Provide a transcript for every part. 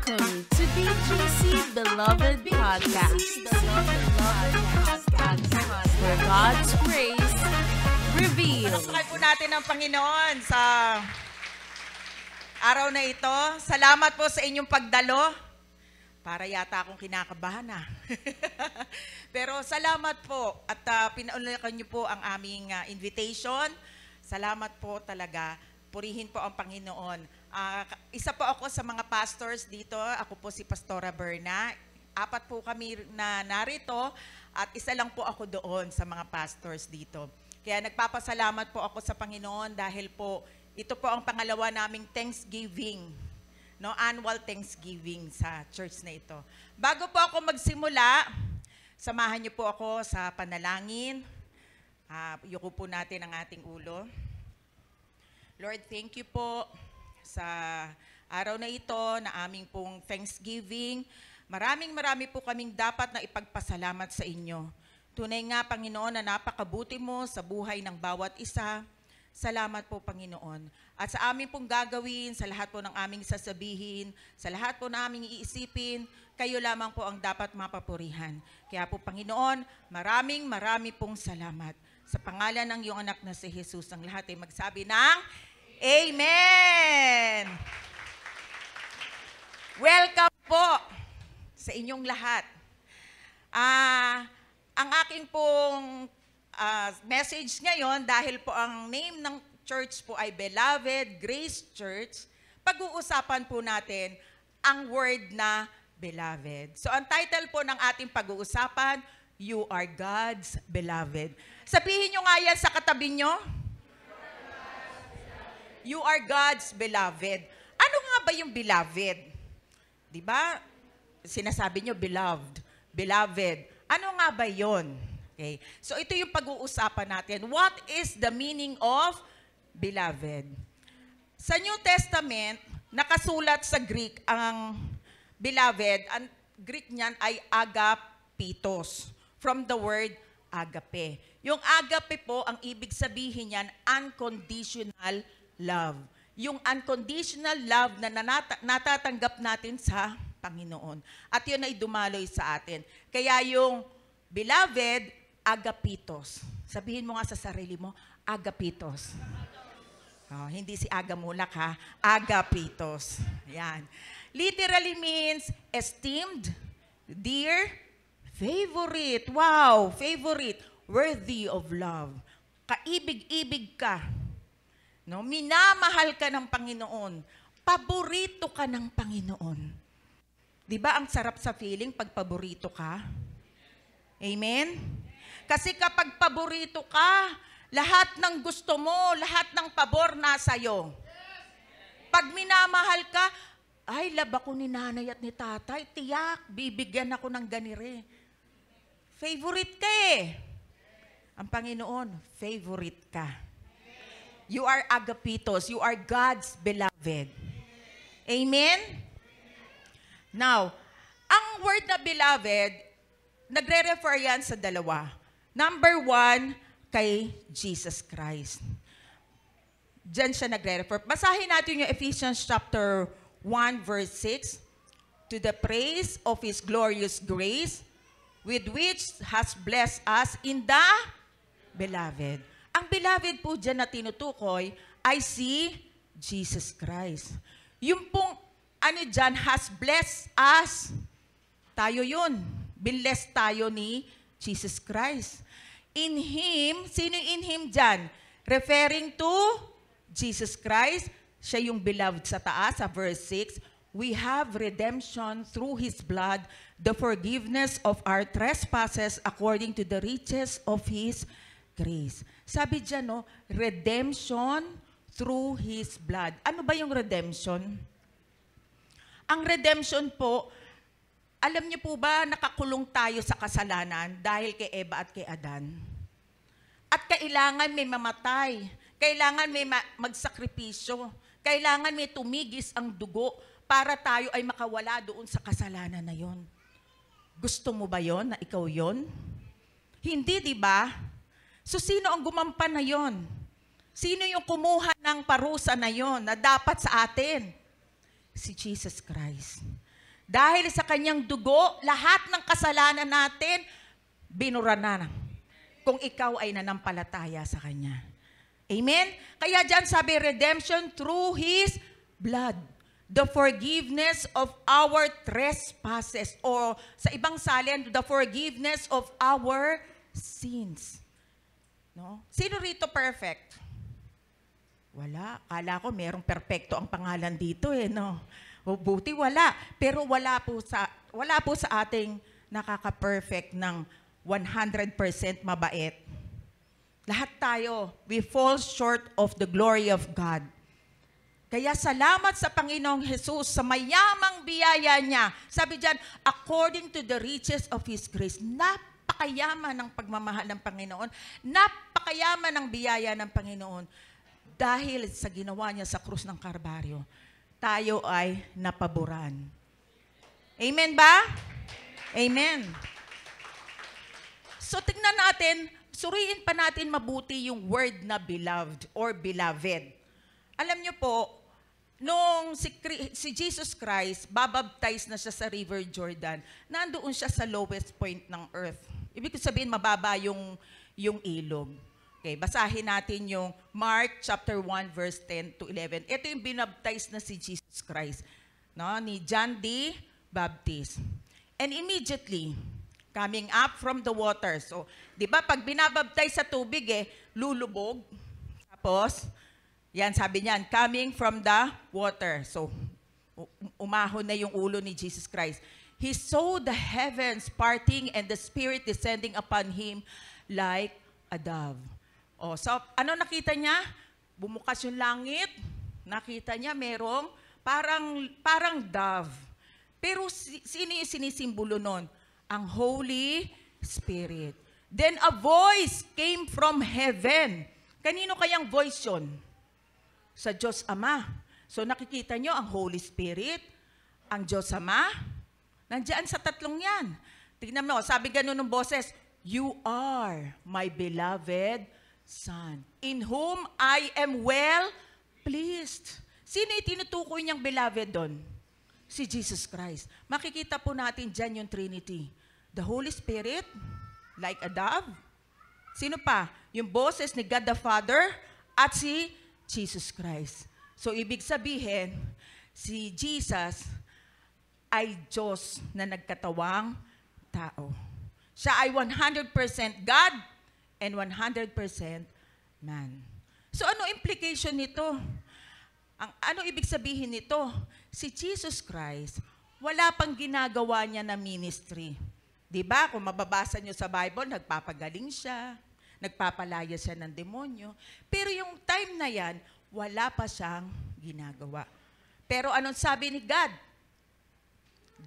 Welcome to BGC Beloved Podcast, where God's grace revealed. Pasakay po natin ang Panginoon sa araw na ito. Salamat po sa inyong pagdalo. Para yata akong kinakabahan na. Pero salamat po at pinaunlakan niyo po ang aming invitation. Salamat po talaga. Purihin po ang Panginoon. Isa po ako sa mga pastors dito. Ako po si Pastora Berna. 4 po kami na narito at isa lang po ako doon sa mga pastors dito. Kaya nagpapasalamat po ako sa Panginoon dahil po ito po ang pangalawa naming Thanksgiving. No, annual Thanksgiving sa church na ito. Bago po ako magsimula, samahan niyo po ako sa panalangin. Yuko po natin ang ating ulo. Lord, thank you po sa araw na ito na aming pong Thanksgiving. Marami po kaming dapat na ipagpasalamat sa inyo. Tunay nga, Panginoon, na napakabuti mo sa buhay ng bawat isa. Salamat po, Panginoon. At sa amin pong gagawin, sa lahat po ng aming sasabihin, sa lahat po na aming iisipin, kayo lamang po ang dapat mapapurihan. Kaya po, Panginoon, marami pong salamat. Sa pangalan ng iyong anak na si Jesus, ang lahat ay magsabi ng Amen! Welcome po sa inyong lahat. Ang aking pong message ngayon, dahil po ang name ng church po ay Beloved Grace Church, pag-uusapan po natin ang word na beloved. So ang title po ng ating pag-uusapan, You Are God's Beloved. Sabihin nyo nga yan sa katabi nyo. You are God's beloved. Ano nga ba yung beloved? Di ba? Sinasabi nyo, beloved. Beloved. Ano nga ba yun? Okay. So ito yung pag-uusapan natin. What is the meaning of beloved? Sa New Testament, nakasulat sa Greek ang beloved. Ang Greek niyan ay agapitos. From the word agape. Yung agape po, ang ibig sabihin niyan, unconditional love. Yung unconditional love na natatanggap natin sa Panginoon. At yun ay dumaloy sa atin. Kaya yung beloved, agapitos. Sabihin mo nga sa sarili mo, agapitos. Oh, hindi si agamulak ha, agapitos. Yan. Literally means esteemed, dear, favorite. Wow, favorite, worthy of love. Kaibig-ibig ka. No, minamahal ka ng Panginoon. Paborito ka ng Panginoon. 'Di ba ang sarap sa feeling pag paborito ka? Amen? Kasi kapag paborito ka, lahat ng gusto mo, lahat ng pabor nasa iyo. Pag minamahal ka, ay love ako ni nanay at ni tatay, tiyak, bibigyan ako ng ganire. Favorite ka eh. Ang Panginoon, favorite ka. You are agapitos. You are God's beloved. Amen? Now, ang word na beloved, nagre-refer yan sa dalawa. Number 1, kay Jesus Christ. Diyan siya nagre-refer. Basahin natin yung Ephesians chapter 1, verse 6. To the praise of His glorious grace, with which has blessed us in the beloved. Ang beloved po dyan na tinutukoy ay si Jesus Christ. Yung pong dyan has blessed us. Tayo yun. Blessed tayo ni Jesus Christ. In Him, sino in Him dyan? Referring to Jesus Christ. Siya yung beloved sa taas, sa verse 6. We have redemption through His blood, the forgiveness of our trespasses according to the riches of His grace. Sabi dyan, no, redemption through His blood. Ano ba yung redemption? Ang redemption po, alam niyo po ba, nakakulong tayo sa kasalanan dahil kay Eva at kay Adan? At kailangan may mamatay. Kailangan may magsakripisyo. Kailangan may tumigis ang dugo para tayo ay makawala doon sa kasalanan na yon. Gusto mo ba yon na ikaw yon? Hindi, di ba? So, sino ang gumampan na yon? Sino yung kumuha ng parusa na yon na dapat sa atin? Si Jesus Christ. Dahil sa kanyang dugo, lahat ng kasalanan natin, binura na. Kung ikaw ay nanampalataya sa kanya. Amen? Kaya dyan sabi, redemption through His blood. The forgiveness of our trespasses. O sa ibang salin, the forgiveness of our sins. No? Sino rito perfect? Wala. Kala ko merong perfecto ang pangalan dito no? O buti wala. Pero wala po sa ating nakaka-perfect ng 100% mabait. Lahat tayo, we fall short of the glory of God. Kaya salamat sa Panginoong Jesus sa mayamang biyaya niya. Sabi diyan, according to the riches of His grace, napakayaman ng pagmamahal ng Panginoon, napakayaman ng biyaya ng Panginoon. Dahil sa ginawa niya sa krus ng Kalbaryo, tayo ay napaboran. Amen ba? Amen. So tingnan natin, suriin pa natin mabuti yung word na beloved or beloved. Alam niyo po, nung si Jesus Christ, babaptize na siya sa River Jordan, nandoon siya sa lowest point ng earth. Ibig sabihin, mababa yung ilog. Okay, basahin natin yung Mark chapter 1 verse 10 to 11. Ito yung binaptize na si Jesus Christ, no, ni John the Baptist. And immediately, coming up from the water. So, di ba, pag binabaptize sa tubig, lulubog. Tapos, yan, sabi niyan, coming from the water. So, umahon na yung ulo ni Jesus Christ. He saw the heavens parting and the Spirit descending upon Him like a dove. O, so, ano nakita niya? Bumukas yung langit. Nakita niya merong parang dove. Pero sino yung sinisimbolo nun? Ang Holy Spirit. Then a voice came from heaven. Kanino kayang voice yun? Sa Diyos Ama. So nakikita nyo ang Holy Spirit, ang Diyos Ama, nandiyan sa tatlong yan. Tignan mo, sabi ganun ng boses, you are my beloved Son, in whom I am well pleased. Sino itinutukoy niyang beloved doon? Si Jesus Christ. Makikita po natin dyan yung Trinity. The Holy Spirit, like a dove. Sino pa? Yung boses ni God the Father at si Jesus Christ. So, ibig sabihin, si Jesus ay Diyos na nagkatawang tao. Siya ay 100% God and 100% man. So, ano implication nito? Ano ibig sabihin nito? Si Jesus Christ, wala pang ginagawa niya na ministry. Diba? Kung mababasa niyo sa Bible, nagpapagaling siya, nagpapalaya siya ng demonyo. Pero yung time na yan, wala pa siyang ginagawa. Pero anong sabi ni God?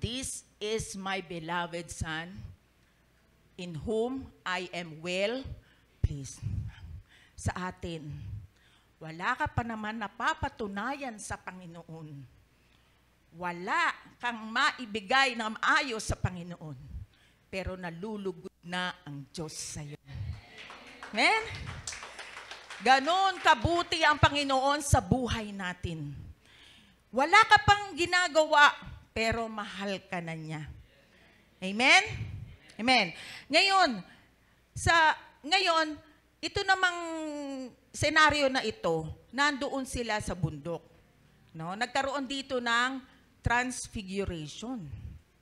This is my beloved Son, in whom I am well pleased. Sa atin, wala ka pa naman napapatunayan sa Panginoon. Wala kang maibigay na maayos sa Panginoon. Pero nalulugod na ang Diyos sa iyo. Amen? Ganon kabuti ang Panginoon sa buhay natin. Wala ka pang ginagawa, pero mahal ka na niya. Amen? Amen. Ngayon, ito namang senaryo na ito, nandoon sila sa bundok. No? Nagkaroon dito ng transfiguration.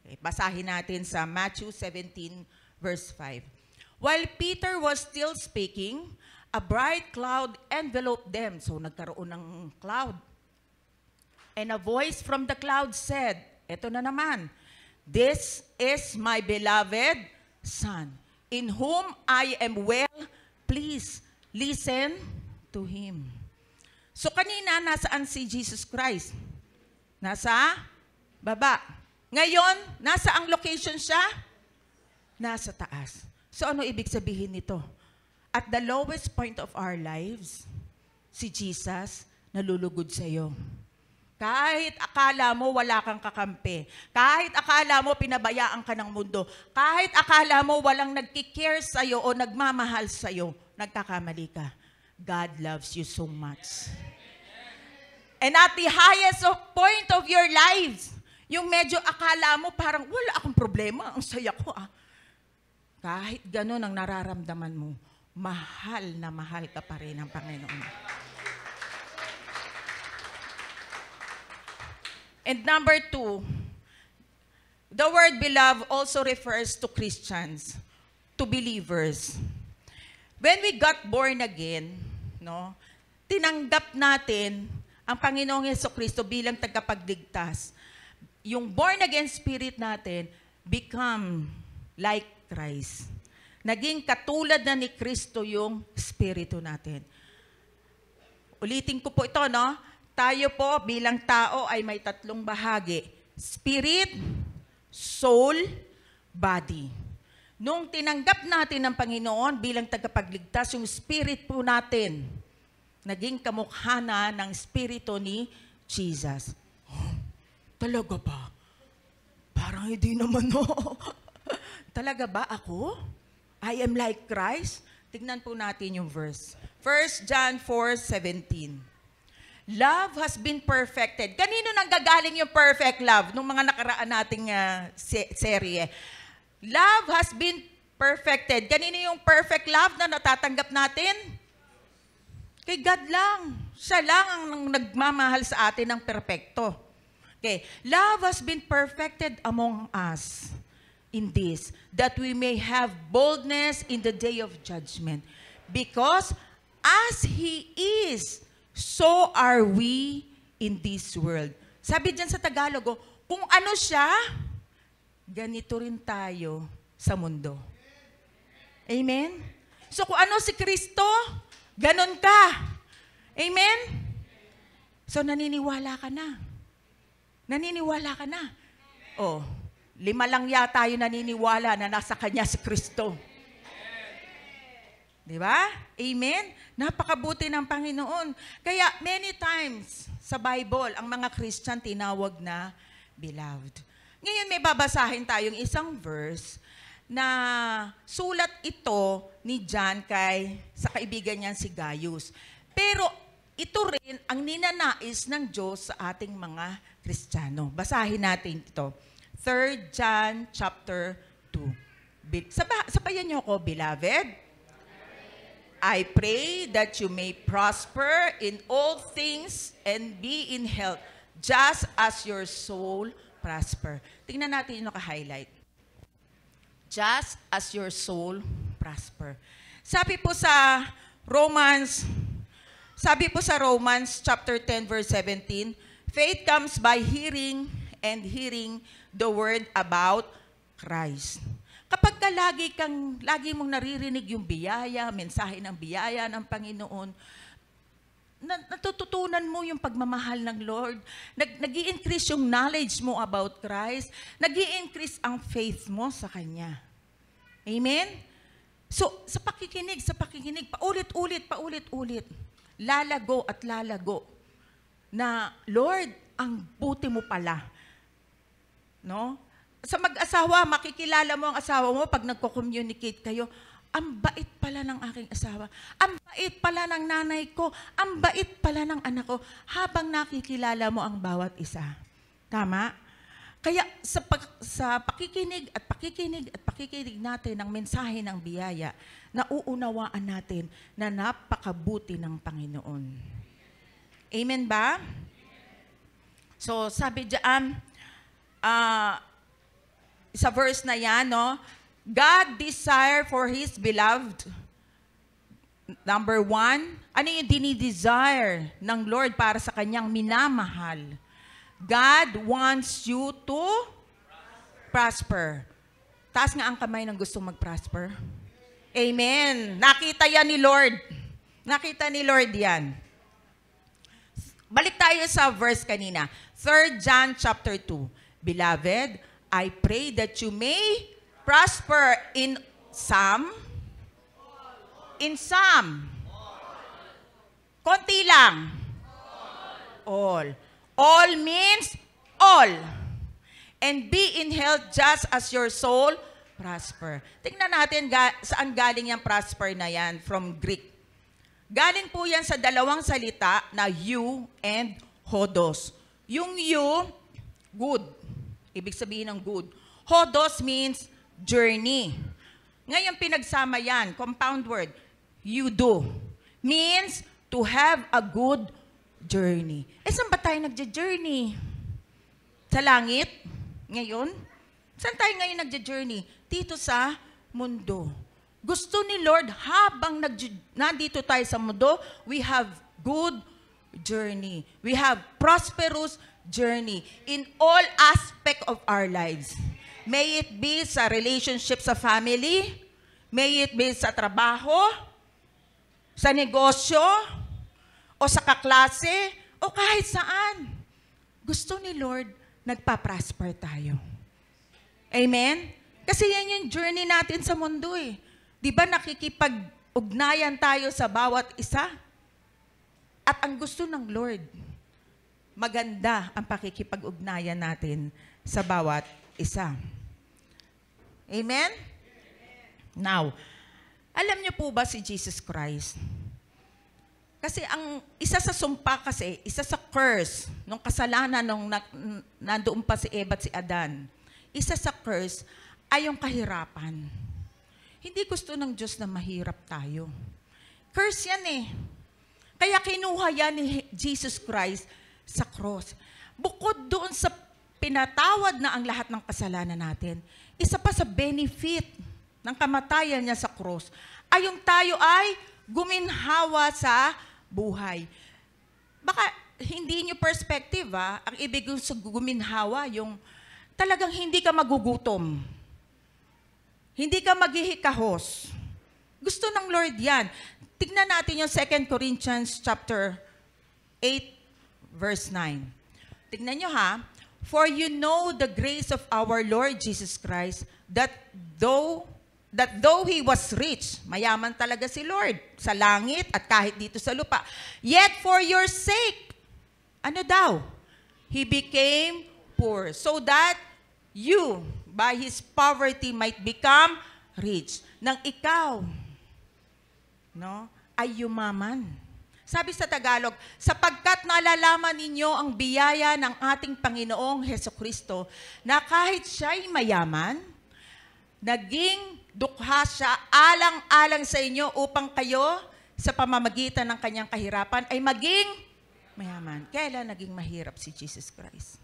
Okay, basahin natin sa Matthew 17, verse 5. While Peter was still speaking, a bright cloud enveloped them. So nagkaroon ng cloud. And a voice from the cloud said, eto na naman, this is my beloved Son, in whom I am well pleased. Listen to Him. So kanina, nasaan si Jesus Christ? Nasa baba. Ngayon, nasa ang location siya? Nasa taas. So ano ibig sabihin nito? At the lowest point of our lives, si Jesus nalulugod sa iyo. Kahit akala mo wala kang kakampi, kahit akala mo pinabayaan ka ng mundo, kahit akala mo walang nagkikare sa'yo o nagmamahal sa'yo, nagkakamali ka. God loves you so much. And at the highest point of your lives, Yung medyo akala mo parang wala akong problema, ang saya ko Kahit ganun ang nararamdaman mo, mahal na mahal ka pa rin ng Panginoon. And number 2, the word beloved also refers to Christians, to believers. When we got born again, tinanggap natin ang Panginoong Jesucristo bilang tagapagligtas. Yung born again spirit natin become like Christ. Naging katulad na ni Kristo yung spirito natin. Ulitin ko po ito, Tayo po bilang tao ay may 3 bahagi. Spirit, soul, body. Nung tinanggap natin ng Panginoon bilang tagapagligtas, yung spirit po natin, naging kamukha na ng spirito ni Jesus. Talaga ba? Parang hindi naman Talaga ba ako? I am like Christ? Tignan po natin yung verse. 1 John 4:17. Love has been perfected. Kanino nanggagaling yung perfect love? Nung mga nakaraan nating serye. Love has been perfected. Kanino yung perfect love na natatanggap natin? Kay God lang. Siya lang ang nagmamahal sa atin ng perpekto. Okay. Love has been perfected among us in this, that we may have boldness in the day of judgment. Because as He is, so are we in this world. Sabi dyan sa Tagalog, kung ano siya, ganito rin tayo sa mundo. Amen? So kung ano si Kristo, ganon ka. Amen? So naniniwala ka na. Naniniwala ka na. 5 lang yata tayo naniniwala na nasa Kanya si Kristo. Di ba? Amen? Napakabuti ng Panginoon. Kaya many times sa Bible, ang mga Christian tinawag na beloved. Ngayon may babasahin tayong isang verse na sulat ito ni John sa kaibigan niya si Gaius. Pero ito rin ang ninanais ng Diyos sa ating mga Kristiyano. Basahin natin ito. 3 John chapter 2. Sabayan niyo ako, beloved. I pray that you may prosper in all things and be in health, just as your soul prosper. Tingnan natin yung naka-highlight. Just as your soul prosper. Sabi po sa Romans chapter 10 verse 17, faith comes by hearing and hearing the word about Christ. Kapag lagi mong naririnig yung biyaya, mensahe ng biyaya ng Panginoon, natututunan mo yung pagmamahal ng Lord, nag-i-increase yung knowledge mo about Christ, nag-i-increase ang faith mo sa Kanya. Amen? So, sa pakikinig, paulit-ulit, lalago at lalago, na, Lord, ang buti mo pala. No? Sa mag-asawa, makikilala mo ang asawa mo pag nagko-communicate kayo, ang bait pala ng aking asawa, ang bait pala ng nanay ko, ang bait pala ng anak ko, habang nakikilala mo ang bawat isa. Tama? Kaya sa pakikinig natin ng mensahe ng biyaya, nauunawaan natin na napakabuti ng Panginoon. Amen ba? So, sabi diyan, sa verse na yan, God desire for His beloved. Number 1, ano yung dinidesire ng Lord para sa Kanyang minamahal? God wants you to prosper. Taas nga ang kamay ng gustong mag-prosper. Amen. Nakita yan ni Lord. Nakita ni Lord yan. Balik tayo sa verse kanina. 3 John chapter 2. Beloved, I pray that you may prosper in some. Konti lang. All. All means all. And be in health just as your soul prosper. Tingnan natin saan galing yung prosper na yan from Greek. Galing po yan sa dalawang salita na you and hodos. Yung you, good. Ibig sabihin ng good. Hodos means journey. Ngayon, pinagsama yan, compound word. You do. Means to have a good journey. Saan ba tayo nagja-journey? Sa langit? Ngayon? Saan tayo ngayon nagja-journey? Dito sa mundo. Gusto ni Lord, habang nandito tayo sa mundo, we have good journey. We have prosperous journey in all aspect of our lives. May it be sa relationship sa family, may it be sa trabaho, sa negosyo, o sa kaklase, o kahit saan. Gusto ni Lord, nagpa-prosper tayo. Amen? Kasi yan yung journey natin sa mundo eh. Di ba nakikipag-ugnayan tayo sa bawat isa? At ang gusto ng Lord, maganda ang pakikipag-ugnayan natin sa bawat isa. Amen? Now, alam niyo po ba si Jesus Christ? Kasi ang isa sa sumpa kasi, isa sa curse, nung kasalanan nung nandoon pa si Eva at si Adan, isa sa curse ay yung kahirapan. Hindi gusto ng Diyos na mahirap tayo. Curse yan eh. Kaya kinuha yan ni Jesus Christ sa cross. Bukod doon sa pinatawad na ang lahat ng kasalanan natin, isa pa sa benefit ng kamatayan niya sa cross ay yung tayo ay guminhawa sa buhay. Baka hindi niyo perspective ang ibig sa guminhawa, yung talagang hindi ka magugutom. Hindi ka maghihikahos. Gusto ng Lord yan. Tignan natin yung 2 Corinthians chapter 8, verse 9. Tignan nyo ha. For you know the grace of our Lord Jesus Christ, that though He was rich, mayaman talaga si Lord sa langit at kahit dito sa lupa, yet for your sake, ano daw? He became poor, so that you, by His poverty, might become rich. Nang ikaw, ay yumaman. Sabi sa Tagalog, sapagkat nalalaman ninyo ang biyaya ng ating Panginoong Hesukristo, na kahit siya'y mayaman, naging dukha siya alang-alang sa inyo upang kayo, sa pamamagitan ng kanyang kahirapan, ay maging mayaman. Kailan naging mahirap si Jesus Christ?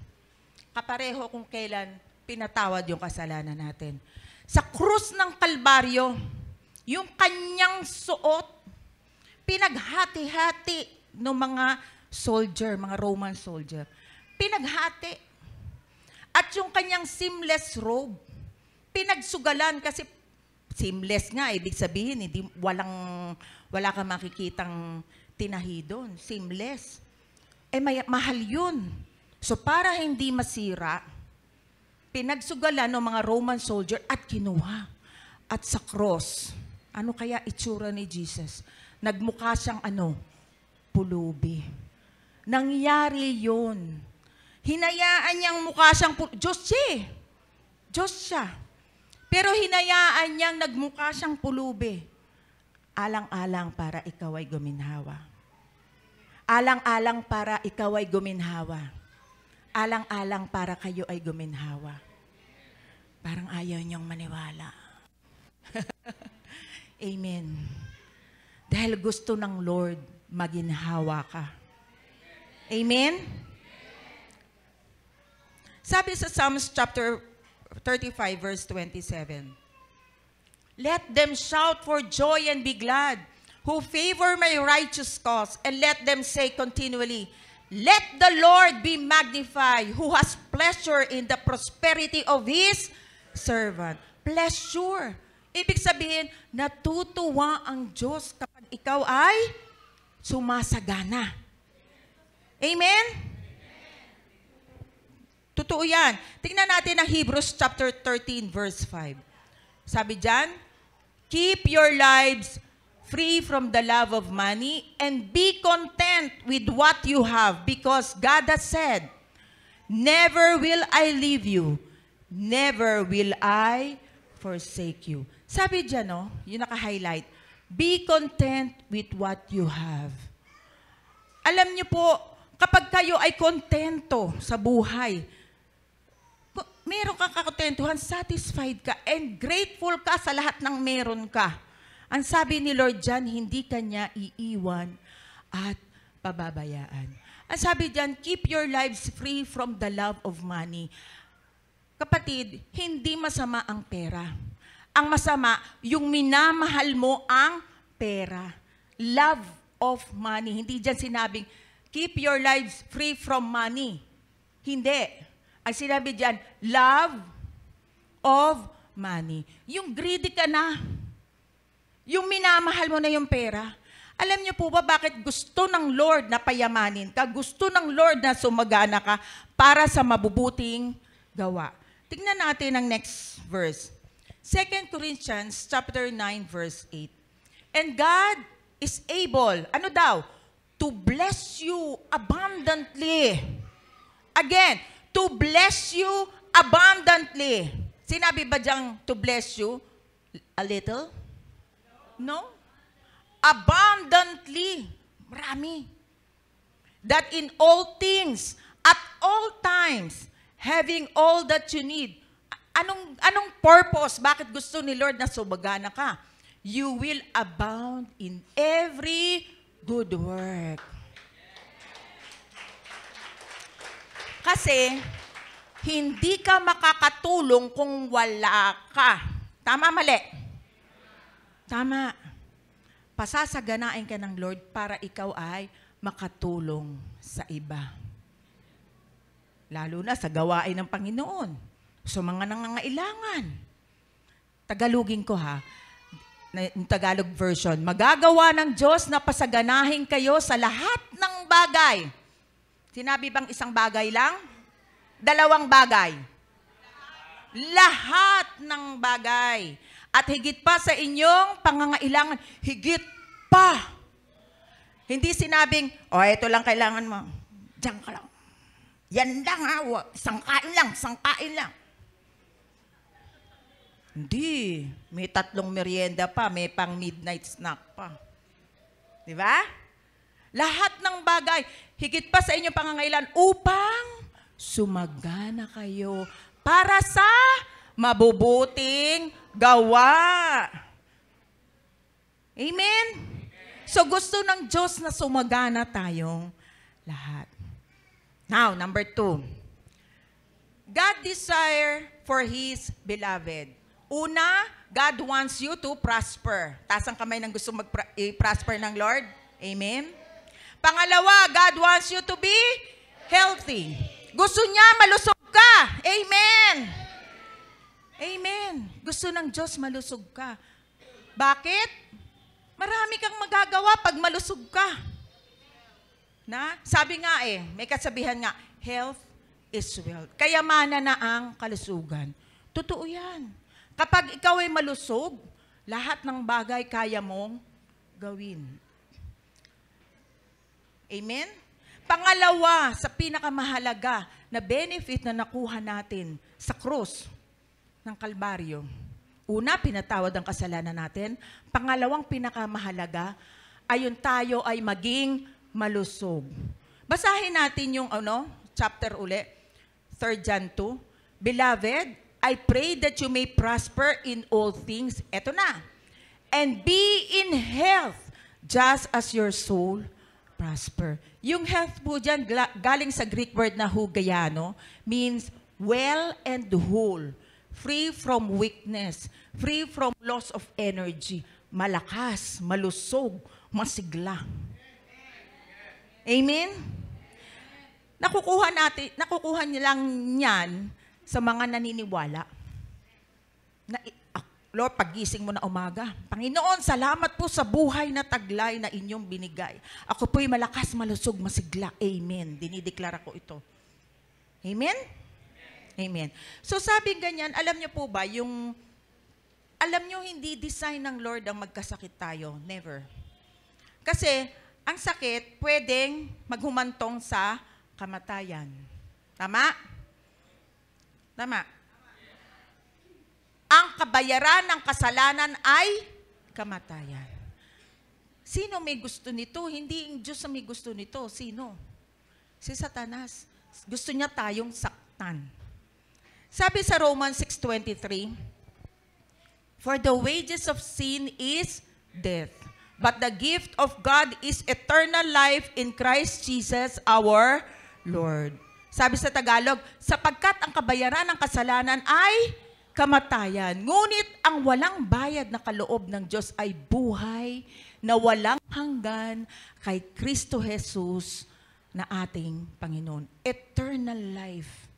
Kapareho kung kailan pinatawad yung kasalanan natin. Sa krus ng Kalbaryo, yung kanyang suot, pinaghati-hati ng mga soldier, mga Roman soldier. Pinaghati. At yung kanyang seamless robe, pinagsugalan kasi seamless nga, ibig sabihin, wala kang makikitang tinahi doon. Seamless. Mahal yun. So para hindi masira, pinagsugalan ng mga Roman soldier at kinuha. At sa cross, ano kaya itsura ni Jesus? Nagmukha siyang pulubi. Nangyari yun. Hinayaan niyang mukha siyang Diyos siya. Diyos siya. Pero hinayaan niyang nagmukha siyang pulubi. Alang-alang para ikaw ay guminhawa. Alang-alang para ikaw ay guminhawa. Alang-alang para kayo ay guminhawa. Parang ayaw niyong maniwala. Amen. Dahil gusto ng Lord, maginhawa ka. Amen? Sabi sa Psalms chapter 35, verse 27, let them shout for joy and be glad, who favor my righteous cause, and let them say continually, let the Lord be magnified, who has pleasure in the prosperity of His servant. Pleasure. Ibig sabihin, natutuwa ang Diyos kapag ikaw ay sumasagana. Amen? Totoo yan. Tingnan natin ang Hebrews chapter 13, verse 5. Sabi dyan, keep your lives free from the love of money and be content with what you have, because God has said, never will I leave you, never will I forsake you. Sabi dyan, yung naka-highlight, be content with what you have. Alam niyo po, kapag kayo ay kontento sa buhay, meron kang kakontentuhan, satisfied ka, and grateful ka sa lahat ng meron ka. Ang sabi ni Lord dyan, hindi ka niya iiwan at pababayaan. Ang sabi dyan, keep your lives free from the love of money. Kapatid, hindi masama ang pera. Ang masama, yung minamahal mo ang pera. Love of money. Hindi dyan sinabing, keep your lives free from money. Hindi. Ang sinabi dyan, love of money. Yung greedy ka na. Yung minamahal mo na yung pera. Alam niyo po ba bakit gusto ng Lord na payamanin ka? Gusto ng Lord na sumagana ka para sa mabubuting gawa. Tingnan natin ang next verse. 2 Corinthians chapter 9 verse 8. And God is able, ano daw? To bless you abundantly. Again, to bless you abundantly. Sinabi ba diyang to bless you a little? No? Abundantly. Marami. That in all things, at all times, having all that you need. Anong purpose? Bakit gusto ni Lord na sumagana ka? You will abound in every good work. Kasi, hindi ka makakatulong kung wala ka. Tama, mali? Tama. Pasasaganain ka ng Lord para ikaw ay makatulong sa iba. Lalo na sa gawain ng Panginoon. Sa mga nangangailangan. Tagalogin ko ha. Yung Tagalog version. Magagawa ng Diyos na pasaganahin kayo sa lahat ng bagay. Sinabi bang isang bagay lang? Dalawang bagay. Lahat ng bagay. At higit pa sa inyong pangangailangan. Higit pa. Hindi sinabing, ito lang kailangan mo. Diyan ka lang. Yan lang ha. Sangkain lang. Hindi. May 3 merienda pa. May pang midnight snack pa. Di ba? Lahat ng bagay, higit pa sa inyong pangangailangan upang sumagana kayo para sa mabubuting gawa. Amen? So gusto ng Diyos na sumagana tayong lahat. Now, number 2. God desire for His beloved. Una, God wants you to prosper. Taas ang kamay ng gusto mag-prosper ng Lord. Amen? Pangalawa, God wants you to be healthy. Gusto niya malusog ka. Amen. Amen. Gusto ng Diyos malusog ka. Bakit? Marami kang magagawa pag malusog ka. Sabi nga may kasabihan nga, health is wealth. Kayamanan na ang kalusugan. Totoo yan. Kapag ikaw ay malusog, lahat ng bagay kaya mong gawin. Amen? Pangalawa, sa pinakamahalaga na benefit na nakuha natin sa krus ng Kalbaryo. Una, pinatawad ang kasalanan natin. Pangalawang pinakamahalaga ay yung tayo ay maging malusog. Basahin natin yung chapter uli, 3 John 2. Beloved, I pray that you may prosper in all things. Eto na. And be in health, just as your soul prosper. Yung health po dyan, galing sa Greek word na hugayano, means well and whole, free from weakness, free from loss of energy, malakas, malusog, masigla. Amen? Nakukuha nilang yan sa mga naniniwala. Lord, pagising mo na umaga, Panginoon, salamat po sa buhay na taglay na inyong binigay. Ako po'y malakas, malusog, masigla. Amen. Dinideklara ko ito. Amen? Amen. So sabi ganyan, alam niyo po ba, alam niyo hindi design ng Lord ang magkasakit tayo. Never. Kasi, ang sakit pwedeng maghumantong sa kamatayan. Tama? Tama. Ang kabayaran ng kasalanan ay kamatayan. Sino may gusto nito? Hindi yung Diyos ang may gusto nito. Sino? Si Satanas. Gusto niya tayong saktan. Sabi sa Romans 6:23, "For the wages of sin is death, but the gift of God is eternal life in Christ Jesus our Lord." Sabi sa Tagalog, sapagkat ang kabayaran ng kasalanan ay kamatayan. Ngunit ang walang bayad na kaloob ng Diyos ay buhay na walang hanggan kay Kristo Jesus na ating Panginoon. Eternal life.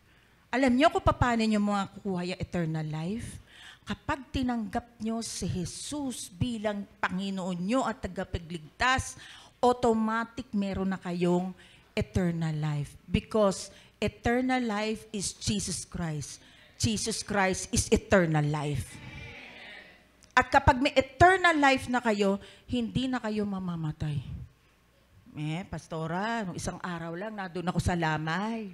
Alam niyo kung paano niyo makukuha yung eternal life? Kapag tinanggap niyo si Jesus bilang Panginoon niyo at tagapagligtas, automatic meron na kayong eternal life. Because eternal life is Jesus Christ. Jesus Christ is eternal life. At kapag may eternal life na kayo, hindi na kayo mamamatay. Pastora, nung isang araw lang, nandun ako sa lamay.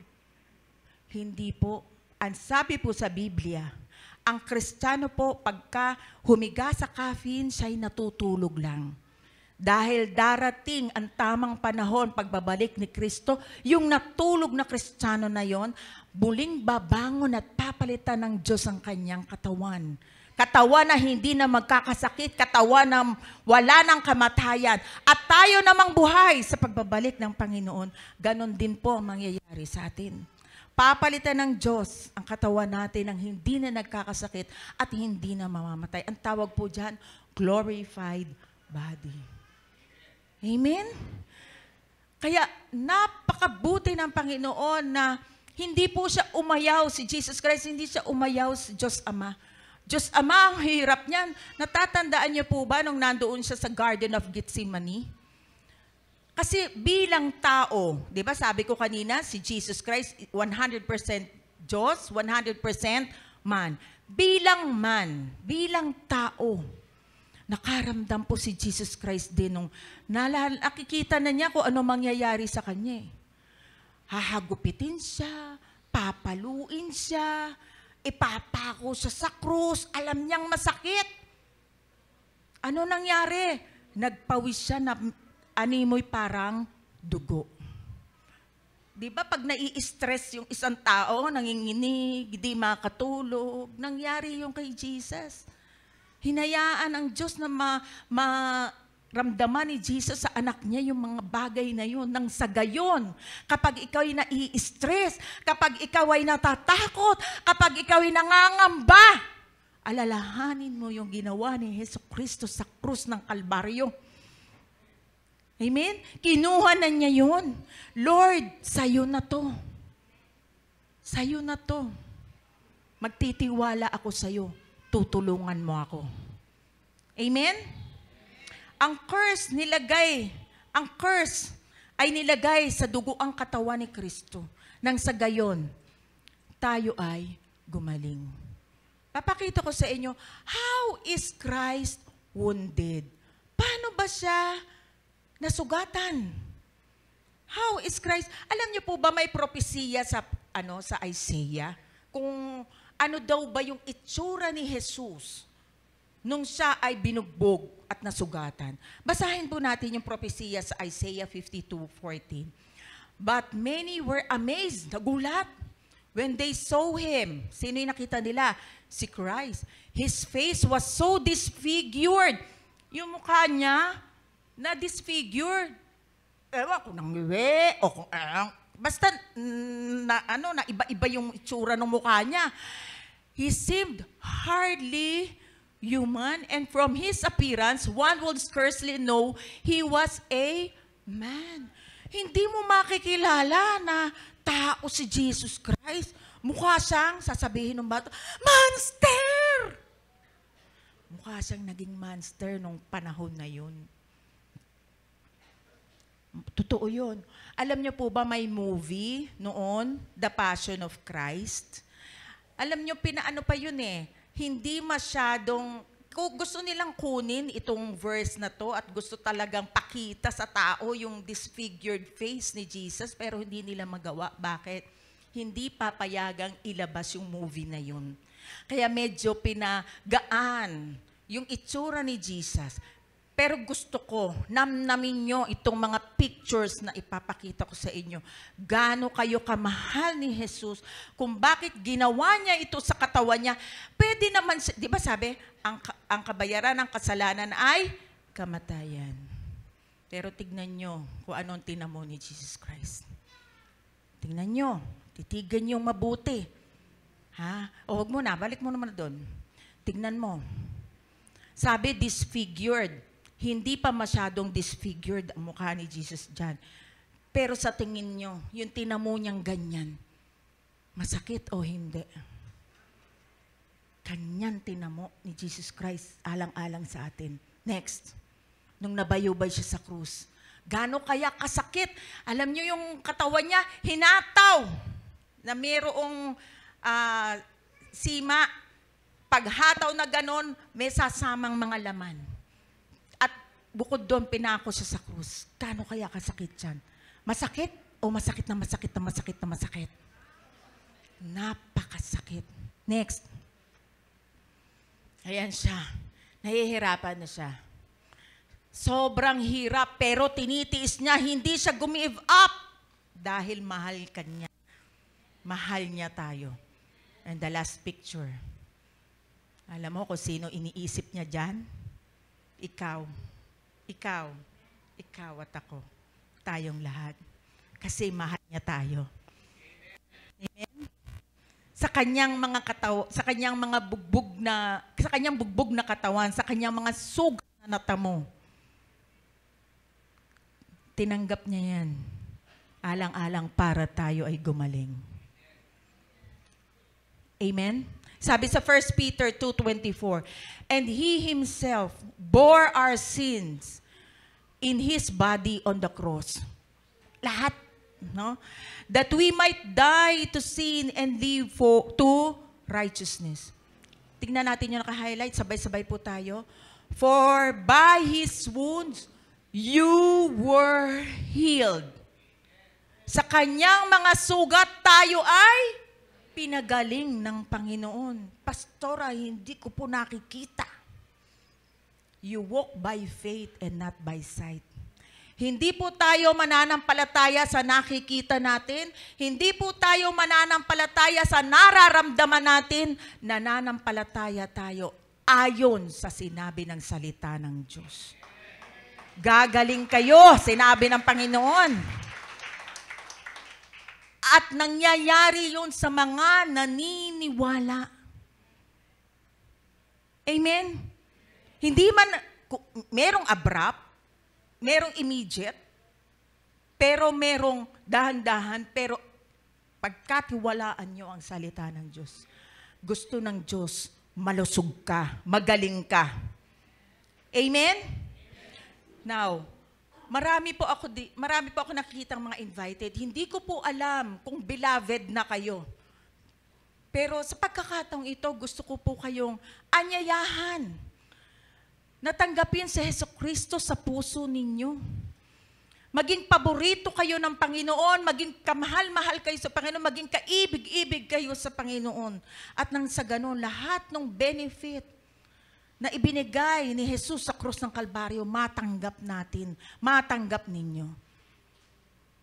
Hindi po. Ang sabi po sa Biblia, ang Kristiyano po, pagka humiga sa caffeine, siya'y natutulog lang. Dahil darating ang tamang panahon, pagbabalik ni Kristo, yung natulog na Kristiyano na yon, muling babangon at papalitan ng Diyos ang kanyang katawan. Katawan na hindi na magkakasakit, katawan na wala ng kamatayan. At tayo namang buhay sa pagbabalik ng Panginoon, ganon din po ang mangyayari sa atin. Papalitan ng Diyos ang katawan natin ng hindi na nagkakasakit at hindi na mamamatay. Ang tawag po dyan, glorified body. Amen? Kaya napakabuti ng Panginoon na hindi po siya umayaw, si Jesus Christ, hindi siya umayaw sa Diyos Ama. Diyos Ama, ang hirap niyan. Natatandaan niyo po ba nung nandoon siya sa Garden of Gethsemane? Kasi bilang tao, di ba sabi ko kanina, si Jesus Christ, 100% Diyos, 100% man. Bilang man, bilang tao, nakaramdam po si Jesus Christ din nung nakikita na niya kung ano mangyayari sa kanya. Hahagupitin siya, papaluin siya, ipapako siya sa krus, alam niyang masakit. Ano nangyari? Nagpawis siya na animoy parang dugo. Di ba pag nai-stress yung isang tao, nanginginig, di makatulog, nangyari yung kay Jesus. Hinayaan ang Diyos na maramdaman ni Jesus sa anak niya yung mga bagay na yun. Nang sa gayon, kapag ikaw ay nai-stress, kapag ikaw ay natatakot, kapag ikaw ay nangangamba, alalahanin mo yung ginawa ni Jesucristo sa krus ng Kalbaryo. Amen? Kinuha na niya yun. Lord, sa'yo na to. Sa'yo na to. Magtitiwala ako sa'yo. Tutulungan mo ako. Amen? Ang curse ay nilagay sa dugo ang katawan ni Kristo. Nang sa gayon, tayo ay gumaling. Papakita ko sa inyo, how is Christ wounded? Paano ba siya nasugatan? How is Christ? Alam niyo po ba may propesiya sa Isaiah kung ano daw ba yung itsura ni Jesus nung siya ay binugbog at nasugatan. Basahin po natin yung propesiya sa Isaiah 52:14. But many were amazed, nagulat, when they saw him. Sino yung nakita nila? Si Christ. His face was so disfigured. Yung mukha niya, na disfigured. Ewan kung nangiwi, o kung basta na iba-iba yung itsura ng mukha niya. He seemed hardly human, and from his appearance, one would scarcely know he was a man. Hindi mo makikilala na tao si Jesus Christ. Mukha siyang, sasabihin ng bata, monster! Mukha siyang naging monster nung panahon na yun. Totoo yun. Alam niyo po ba may movie noon, The Passion of Christ? Alam niyo, pinaano pa yun hindi masyadong, gusto nilang kunin itong verse na to at gusto talagang pakita sa tao yung disfigured face ni Jesus, pero hindi nila magawa. Bakit? Hindi papayagang ilabas yung movie na yun. Kaya medyo pinagaan yung itsura ni Jesus. Pero gusto ko, namnamin nyo itong mga pictures na ipapakita ko sa inyo. Gaano kayo kamahal ni Jesus, kung bakit ginawa niya ito sa katawan niya. Pwede naman, di ba sabi, ang kabayaran ng kasalanan ay kamatayan. Pero tignan nyo kung anong tinamo ni Jesus Christ. Tignan nyo, titigan nyo mabuti. Ha? O huwag mo na, balik mo naman doon. Tignan mo. Sabi, disfigured. Hindi pa masyadong disfigured ang mukha ni Jesus dyan. Pero sa tingin nyo, yung tinamo niyang ganyan, masakit o hindi? Kanyan tinamo ni Jesus Christ, alang-alang sa atin. Next, nung nabayubay siya sa krus, gaano kaya kasakit? Alam nyo yung katawan niya, hinataw, na mayroong sima, paghataw na ganon, may sasamang mga laman. Bukod doon, pinako siya sa krus. Kano kaya kasakit yan? Masakit? O masakit na masakit na masakit na masakit? Napakasakit. Next. Ayan siya. Nahihirapan na siya. Sobrang hirap, pero tinitiis niya. Hindi siya give up. Dahil mahal ka niya. Mahal niya tayo. And the last picture. Alam mo kung sino iniisip niya dyan? Ikaw. Ikaw at ako, tayong lahat. Kasi mahal niya tayo. Amen? Sa kanyang mga sa kanyang mga bugbog na katawan, sa kanyang mga sugat na natamo, tinanggap niya yan. Alang-alang para tayo ay gumaling. Amen? Sabi sa 1 Peter 2:24, and He Himself bore our sins in His body on the cross. Lahat, no? That we might die to sin and live to righteousness. Tingnan natin yung naka-highlight, sabay-sabay po tayo. For by His wounds, you were healed. Sa kanyang mga sugat tayo ay pinagaling ng Panginoon. Pastora, hindi ko po nakikita. You walk by faith and not by sight. Hindi po tayo mananampalataya sa nakikita natin. Hindi po tayo mananampalataya sa nararamdaman natin. Nananampalataya tayo ayon sa sinabi ng salita ng Diyos. Gagaling kayo, sinabi ng Panginoon. At nangyayari yun sa mga naniniwala. Amen? Hindi man, merong abrupt, merong immediate, pero merong dahan-dahan, pero pagkatiwalaan nyo ang salita ng Diyos. Gusto ng Diyos, malusog ka, magaling ka. Amen? Now, marami po ako nakikitang mga invited. Hindi ko po alam kung beloved na kayo. Pero sa pagkakataong ito, gusto ko po kayong anyayahan. Natanggapin si Jesucristo sa puso ninyo. Maging paborito kayo ng Panginoon, maging kamahal-mahal kayo sa Panginoon, maging kaibig-ibig kayo sa Panginoon. At nang sa ganon, lahat ng benefit na ibinigay ni Jesus sa krus ng Kalbaryo, matanggap natin, matanggap ninyo.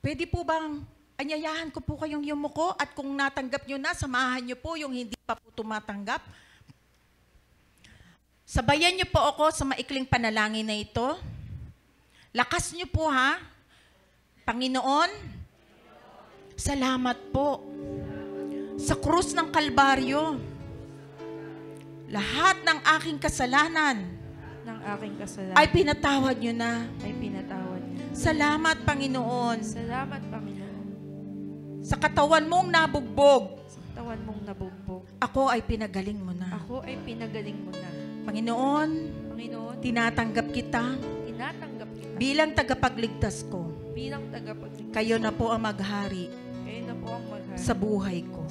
Pwede po bang anyayahan ko po kayong yumuko at kung natanggap nyo na, samahan nyo po yung hindi pa po tumatanggap. Sabayan niyo po ako sa maikling panalangin na ito. Lakas niyo po ha. Panginoon, salamat po sa krus ng Kalbaryo. Lahat ng aking kasalanan ay pinatawad niyo na. Salamat, Panginoon. Salamat, Panginoon. Sa katawan mong nabugbog, ako ay pinagaling mo na. Panginoon, tinatanggap kita bilang tagapagligtas ko. Kayo na po ang maghari sa buhay ko.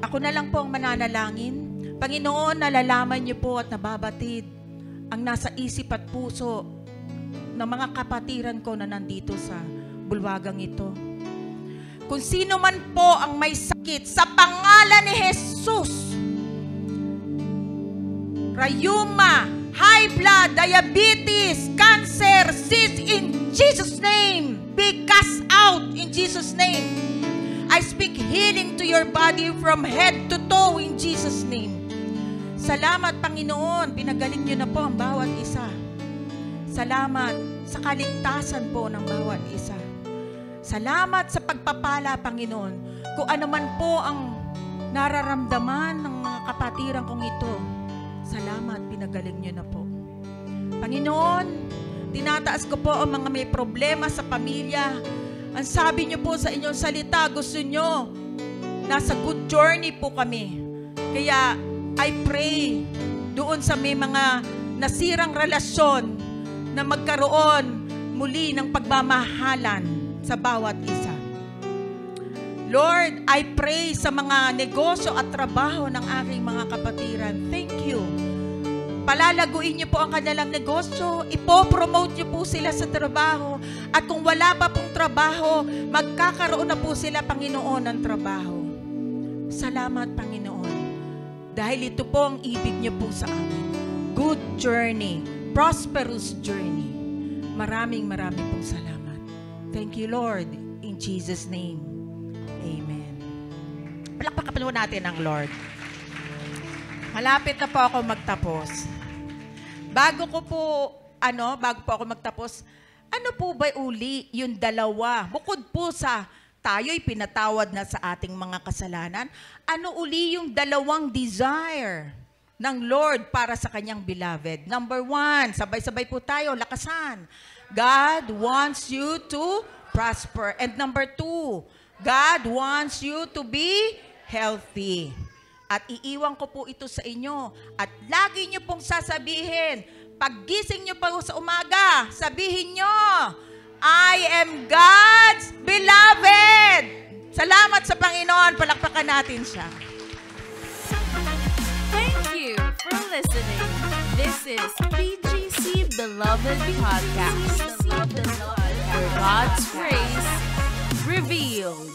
Ako na lang po ang mananalangin. Panginoon, nalalaman niyo po at nababatid ang nasa isip at puso ng mga kapatiran ko na nandito sa bulwagang ito. Kung sino man po ang may sakit, sa pangalan ni Jesus, rayuma, high blood, diabetes, cancer, cyst, in Jesus' name. Be cast out in Jesus' name. I speak healing to your body from head to toe in Jesus' name. Salamat, Panginoon. Pinagaling niyo na po ang bawat isa. Salamat sa kaligtasan po ng bawat isa. Salamat sa pagpapala, Panginoon. Kung ano man po ang nararamdaman ng mga kapatiran kong ito, salamat, pinagaling niyo na po. Panginoon, tinataas ko po ang mga may problema sa pamilya. Ang sabi niyo po sa inyong salita, gusto niyo nasa good journey po kami. Kaya I pray doon sa may mga nasirang relasyon na magkaroon muli ng pagmamahalan sa bawat isa. Lord, I pray sa mga negosyo at trabaho ng aking mga kapatiran. Thank you. Palalaguin niyo po ang kanilang negosyo, ipopromote niyo po sila sa trabaho, at kung wala pa pong trabaho, magkakaroon na po sila, Panginoon, ng trabaho. Salamat, Panginoon, dahil ito po ang ibig niyo po sa amin. Good journey, prosperous journey. Maraming pong salamat. Thank you, Lord, in Jesus' name. Amen. Palakpakan po natin ang Lord. Malapit na po ako magtapos. Bago po ako magtapos, ano po ba uli yung dalawa? Bukod po sa tayo'y pinatawad na sa ating mga kasalanan, ano uli yung dalawang desire ng Lord para sa kanyang beloved? Number 1, sabay-sabay po tayo, lakasan. God wants you to prosper. And number 2, God wants you to be healthy. At iiwan ko po ito sa inyo. At lagi nyo pong sasabihin, paggising nyo pa sa umaga, sabihin nyo, I am God's beloved. Salamat sa Panginoon. Palakpakan natin siya. Thank you for listening. This is PGC Beloved Podcast, where God's grace revealed.